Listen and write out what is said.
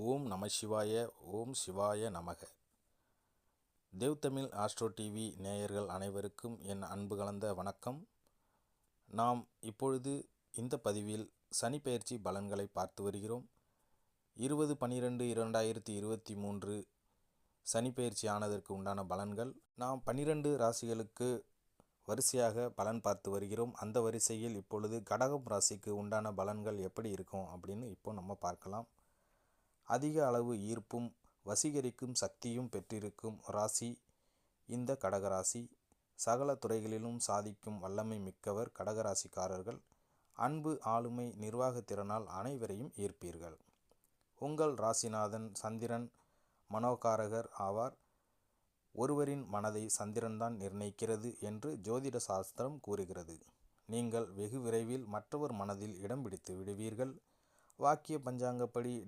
ஓம் நம சிவாய. ஓம் சிவாய நமக. தேவ் தமிழ் ஆஸ்ட்ரோ டிவி நேயர்கள் அனைவருக்கும் என் அன்பு கலந்த வணக்கம். நாம் இப்பொழுது இந்த பதிவில் சனி பெயர்ச்சி பலன்களை பார்த்து வருகிறோம். 20/12/2023 சனி பெயர்ச்சி ஆனதற்கு உண்டான பலன்கள். நாம் 12 ராசிகளுக்கு வரிசையாக பலன் பார்த்து வருகிறோம். அந்த வரிசையில் இப்பொழுது கடகம் ராசிக்கு உண்டான பலன்கள் எப்படி இருக்கும் அப்படின்னு இப்போ நம்ம பார்க்கலாம். அதிக அளவு ஈர்ப்பும் வசீகரிக்கும் சக்தியும் பெற்றிருக்கும் ராசி இந்த கடகராசி. சகல துறைகளிலும் சாதிக்கும் வல்லமை மிக்கவர் கடகராசிக்காரர்கள். அன்பு, ஆளுமை, நிர்வாகத்திறனால் அனைவரையும் ஈர்ப்பீர்கள். உங்கள் ராசிநாதன் சந்திரன் மனோகாரகர் ஆவார். ஒருவரின் மனதை சந்திரன்தான் நிர்ணயிக்கிறது என்று ஜோதிட சாஸ்திரம் கூறுகிறது. நீங்கள் வெகு விரைவில் மற்றவர் மனதில் இடம் பிடித்து விடுவீர்கள். வாக்கிய பஞ்சாங்கப்படி